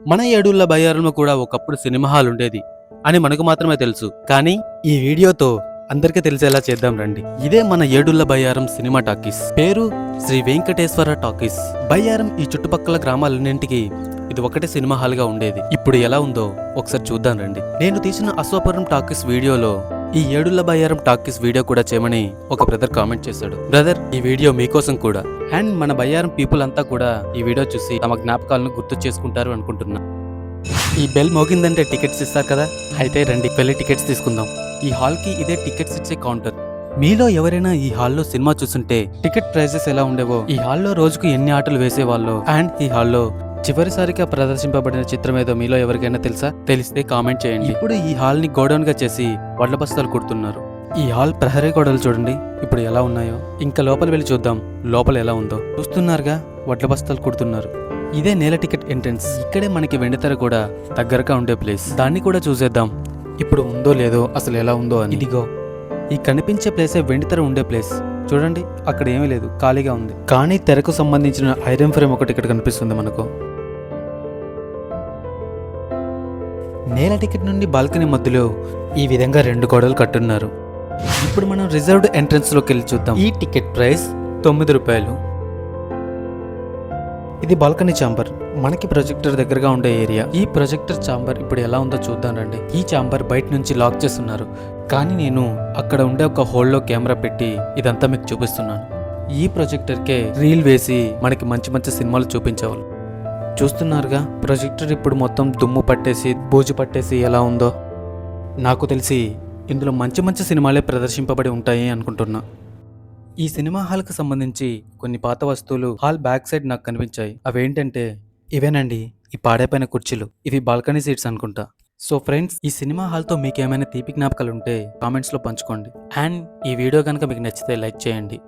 మన ఏడుళ్ల బయ్యారంలో కూడా ఒకప్పుడు సినిమా హాల్ ఉండేది అని మనకు మాత్రమే తెలుసు. కానీ ఈ వీడియోతో అందరికీ తెలిసేలా చేద్దాం రండి. ఇదే మన ఏడుళ్ల బయ్యారం సినిమా టాకీస్. పేరు శ్రీ వెంకటేశ్వర టాకీస్. బయ్యారం ఈ చుట్టుపక్కల గ్రామాలన్నింటికి ఇది ఒకటే సినిమా హాల్ గా ఉండేది. ఇప్పుడు ఎలా ఉందో ఒకసారి చూద్దాం రండి. నేను తీసిన అశ్వాపురం టాకీస్ వీడియోలో ఈ ఏడుళ్ల బయ్యారం టాకీస్ వీడియో కూడా చేయమని ఒక బ్రదర్ కామెంట్ చేశాడు. బ్రదర్, ఈ వీడియో మీకోసం కూడా అండ్ మన బయ్యారం పీపుల్ అంతా కూడా ఈ వీడియో చూసి తమ జ్ఞాపకాలను గుర్తు చేసుకుంటారు అనుకుంటున్నా. ఈ బెల్ మోగిందంటే టికెట్స్ ఇస్తారు కదా, అయితే రండి వెళ్ళి టికెట్స్ తీసుకుందాం. ఈ హాల్ కి ఇదే టికెట్స్ ఇచ్చే కౌంటర్. మీలో ఎవరైనా ఈ హాల్లో సినిమా చూస్తుంటే టికెట్ ప్రైజెస్ ఎలా ఉండేవో, ఈ హాల్లో రోజుకు ఎన్ని ఆటలు వేసేవాళ్ళో, అండ్ ఈ హాల్లో చివరిసారిగా ప్రదర్శింపబడిన చిత్రం ఏదో మీలో ఎవరికైనా తెలుసా? తెలిస్తే కామెంట్ చేయండి. ఇప్పుడు ఈ హాల్ ని గోడౌన్ గా చేసి వడ్ల బస్తాలు కుడుతున్నారు. ఈ హాల్ ప్రహరీ గోడలు చూడండి ఇప్పుడు ఎలా ఉన్నాయో. ఇంకా లోపల వెళ్ళి చూద్దాం లోపల ఎలా ఉందో. చూస్తున్నారుగా, వడ్ల బస్తాలు కుడుతున్నారు. ఇదే నేల టికెట్ ఎంట్రన్స్. ఇక్కడే మనకి వెండితెర కూడా దగ్గరగా ఉండే ప్లేస్. దాన్ని కూడా చూసేద్దాం ఇప్పుడు ఉందో లేదో, అసలు ఎలా ఉందో అని. ఇదిగో ఈ కనిపించే ప్లేసే వెండితెర ఉండే ప్లేస్. చూడండి అక్కడ ఏమీ లేదు, ఖాళీగా ఉంది. కానీ తెరకు సంబంధించిన ఐరన్ ఫ్రేమ్ ఒకటి ఇక్కడ కనిపిస్తుంది మనకు. నేల టికెట్ నుండి బాల్కనీ మధ్యలో ఈ విధంగా 2 గోడలు కట్టున్నారు. ఇప్పుడు మనం రిజర్వ్డ్ ఎంట్రన్స్ లోకి వెళ్ళి చూద్దాం. ఈ టికెట్ ప్రైస్ 9 రూపాయలు. ఇది బాల్కనీ ఛాంబర్, మనకి ప్రొజెక్టర్ దగ్గరగా ఉండే ఏరియా. ఈ ప్రొజెక్టర్ ఛాంబర్ ఇప్పుడు ఎలా ఉందో చూద్దాం రండి. ఈ ఛాంబర్ బయట నుంచి లాక్ చేస్తున్నారు, కానీ నేను అక్కడ ఉండే ఒక హోల్లో కెమెరా పెట్టి ఇదంతా మీకు చూపిస్తున్నాను. ఈ ప్రొజెక్టర్కే రీల్ వేసి మనకి మంచి మంచి సినిమాలు చూపించేవాళ్ళు. చూస్తున్నారుగా, ప్రొజెక్టర్ ఇప్పుడు మొత్తం దుమ్ము పట్టేసి బూజు పట్టేసి ఎలా ఉందో. నాకు తెలిసి ఇందులో మంచి మంచి సినిమాలే ప్రదర్శింపబడి ఉంటాయి అనుకుంటున్నా. ఈ సినిమా హాల్కి సంబంధించి కొన్ని పాత వస్తువులు హాల్ బ్యాక్ సైడ్ నాకు కనిపించాయి. అవేంటంటే ఇవేనండి, ఈ పాడైపోయిన కుర్చీలు. ఇవి బాల్కనీ సీట్స్ అనుకుంటా. సో ఫ్రెండ్స్, ఈ సినిమా హాల్తో మీకు ఏమైనా తీపి జ్ఞాపకాలు ఉంటే కామెంట్స్లో పంచుకోండి. అండ్ ఈ వీడియో కనుక మీకు నచ్చితే లైక్ చేయండి.